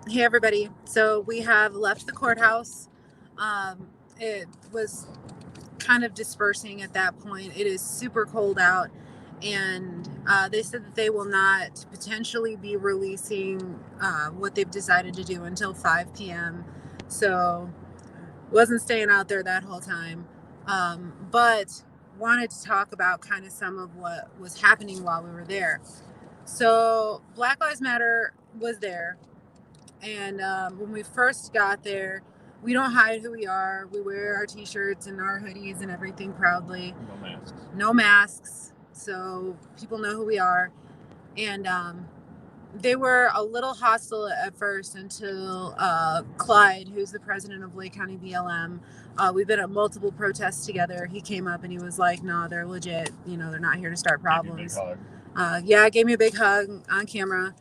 Hey, everybody. So we have left the courthouse. It was kind of dispersing at that point. It is super cold out. And they said that they will not potentially be releasing what they've decided to do until 5 p.m. So wasn't staying out there that whole time. But wanted to talk about kind of some of what was happening while we were there. So Black Lives Matter was there. And when we first got there, we don't hide who we are. We wear our t-shirts and our hoodies and everything proudly. No masks. No masks. So people know who we are. And they were a little hostile at first until Clyde, who's the president of Lake County BLM, we've been at multiple protests together. He came up and he was like, no, they're legit. You know, they're not here to start problems. Gave me a big hug on camera.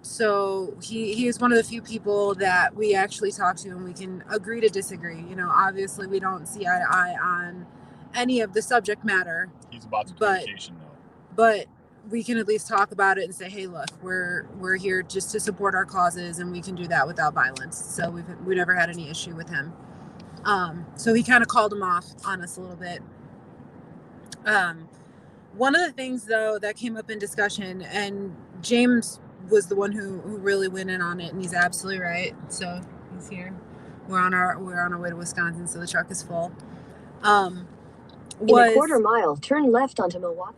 So he is one of the few people that we actually talk to and we can agree to disagree. You know, obviously we don't see eye to eye on any of the subject matter. He's about to communication though. But we can at least talk about it and say, hey, look, we're here just to support our causes and we can do that without violence. So we never had any issue with him. So he kind of called him off on us a little bit. One of the things though that came up in discussion, and James was the one who really went in on it, and he's absolutely right. So he's here. We're on our way to Wisconsin, so the truck is full. In a quarter mile, turn left onto Milwaukee.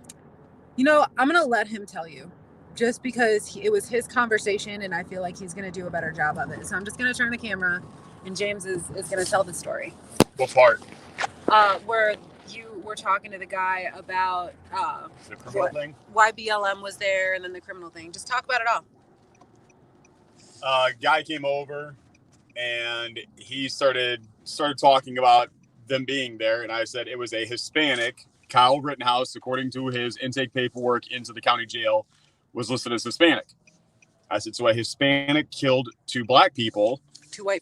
You know, I'm gonna let him tell you, just because it was his conversation, and I feel like he's gonna do a better job of it. So I'm just gonna turn the camera, and James is gonna tell the story. What part? Where you were talking to the guy about the criminal thing? Why BLM was there, and then the criminal thing. Just talk about it all. Guy came over, and he started talking about them being there, and I said it was a Hispanic. Kyle Rittenhouse, according to his intake paperwork into the county jail, was listed as Hispanic. I said, so a Hispanic killed two black people. Two white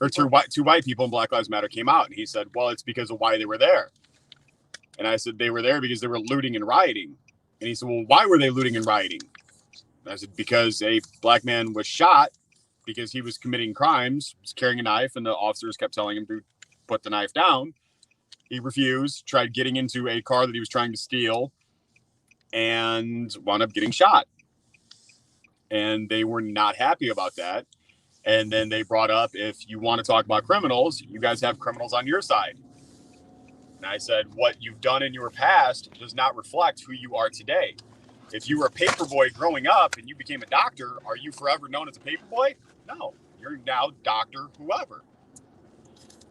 people, and Black Lives Matter came out. And he said, well, it's because of why they were there. And I said, they were there because they were looting and rioting. And he said, well, why were they looting and rioting? And I said, because a black man was shot because he was committing crimes, was carrying a knife, and the officers kept telling him to put the knife down. He refused, tried getting into a car that he was trying to steal, and wound up getting shot. And they were not happy about that. And then they brought up, if you want to talk about criminals, you guys have criminals on your side. And I said, what you've done in your past does not reflect who you are today. If you were a paper boy growing up and you became a doctor, are you forever known as a paper boy? No, you're now Dr. Whoever.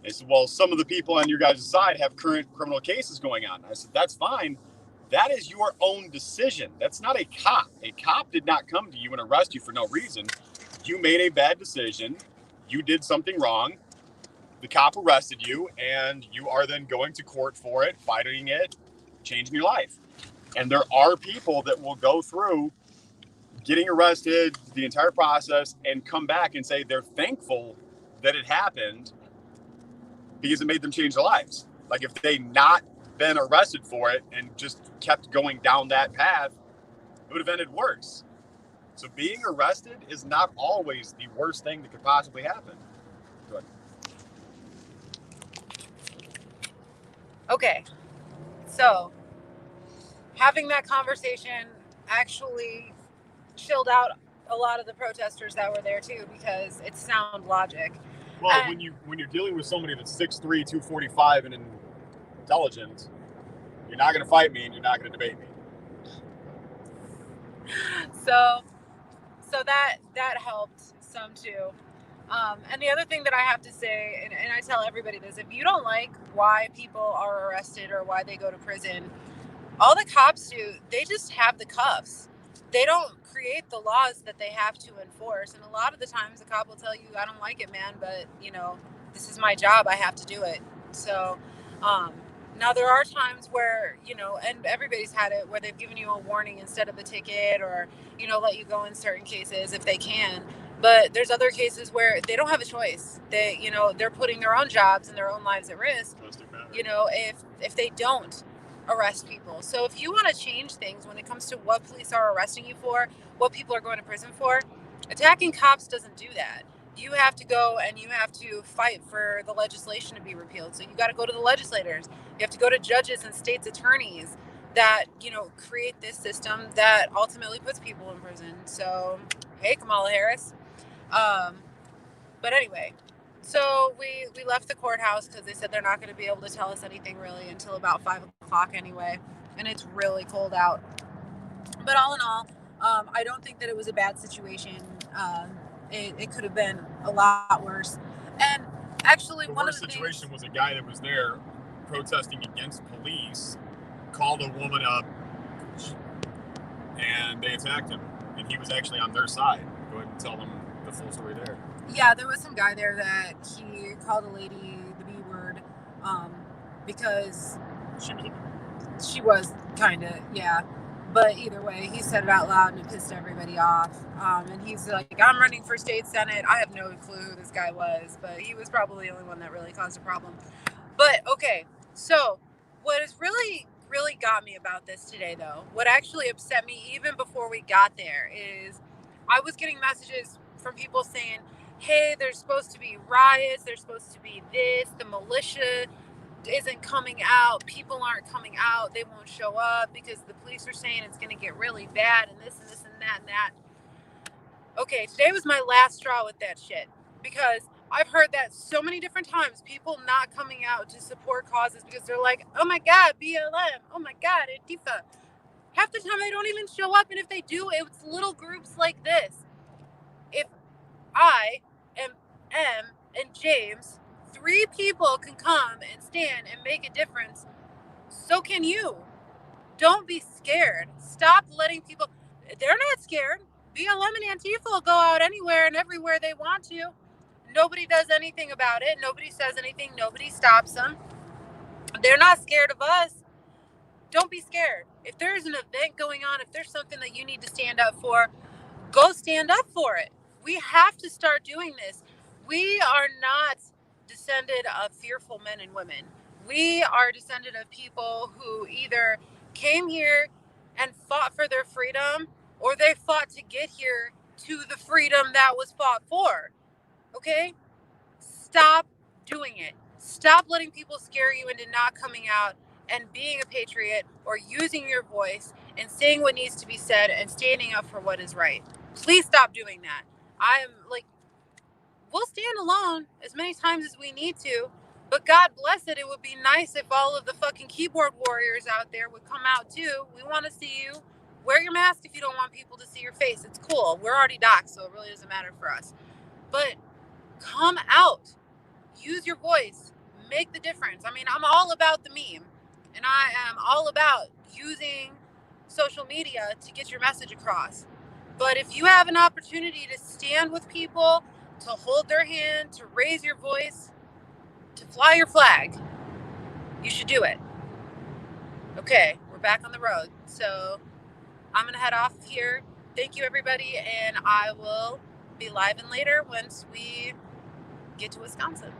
They said, well, some of the people on your guys' side have current criminal cases going on. I said, that's fine. That is your own decision. That's not a cop. A cop did not come to you and arrest you for no reason. You made a bad decision. You did something wrong. The cop arrested you, and you are then going to court for it, fighting it, changing your life. And there are people that will go through getting arrested, the entire process, and come back and say they're thankful that it happened because it made them change their lives. Like if they not been arrested for it and just kept going down that path, it would have ended worse. So being arrested is not always the worst thing that could possibly happen. Go ahead. Okay, so having that conversation actually chilled out a lot of the protesters that were there too, because it's sound logic. Well, and when you're dealing with somebody that's 6'3", 245 and intelligent, you're not going to fight me and you're not going to debate me. So that helped some too. And the other thing that I have to say, and I tell everybody this, if you don't like why people are arrested or why they go to prison, all the cops do, they just have the cuffs. They don't create the laws that they have to enforce. And a lot of the times the cop will tell you, I don't like it, man, but you know, this is my job. I have to do it. So, now there are times where, you know, and everybody's had it, where they've given you a warning instead of a ticket, or, you know, let you go in certain cases if they can. But there's other cases where they don't have a choice. They, you know, they're putting their own jobs and their own lives at risk, you know, if they don't arrest people. So if you want to change things when it comes to what police are arresting you for, what people are going to prison for, Attacking cops doesn't do that. You have to go and you have to fight for the legislation to be repealed. So you got to go to the legislators. You have to go to judges and states' attorneys that, create this system that ultimately puts people in prison. So, hey, Kamala Harris. But anyway, so we left the courthouse because they said they're not going to be able to tell us anything really until about 5 o'clock anyway. And it's really cold out. But all in all, I don't think that it was a bad situation. It could have been a lot worse. And actually, the one worst of the situation was a guy that was there protesting against police, called a woman up, and they attacked him. And he was actually on their side. Go ahead and tell them the full story there. Yeah, there was some guy there that he called a lady the B word because she was kind of, yeah. But either way, he said it out loud and it pissed everybody off. And he's like, I'm running for state senate. I have no clue who this guy was, but he was probably the only one that really caused a problem. But okay, so what has really, really got me about this today, though, what actually upset me even before we got there is I was getting messages from people saying, hey, there's supposed to be riots, there's supposed to be this, the militia isn't coming out, people aren't coming out, they won't show up because the police are saying it's going to get really bad and this and this and that and that. Okay, today was my last straw with that shit because I've heard that so many different times, people not coming out to support causes because they're like, oh my God, BLM, oh my God, Antifa. Half the time they don't even show up, and if they do, it's little groups like this. If I and James, 3 people can come and stand and make a difference, so can you. Don't be scared. Stop letting people, they're not scared. BLM and Antifa will go out anywhere and everywhere they want to. Nobody does anything about it. Nobody says anything. Nobody stops them. They're not scared of us. Don't be scared. If there's an event going on, if there's something that you need to stand up for, go stand up for it. We have to start doing this. We are not descended of fearful men and women. We are descended of people who either came here and fought for their freedom, or they fought to get here to the freedom that was fought for. Okay? Stop doing it. Stop letting people scare you into not coming out and being a patriot or using your voice and saying what needs to be said and standing up for what is right. Please stop doing that. I'm like, we'll stand alone as many times as we need to, but God bless it. It would be nice if all of the fucking keyboard warriors out there would come out too. We want to see you. Wear your mask if you don't want people to see your face. It's cool. We're already doxxed, so it really doesn't matter for us. But come out. Use your voice. Make the difference. I mean, I'm all about the meme, and I am all about using social media to get your message across. But if you have an opportunity to stand with people, to hold their hand, to raise your voice, to fly your flag, you should do it. Okay, we're back on the road. So I'm going to head off here. Thank you, everybody, and I will be live and later once we get to Wisconsin.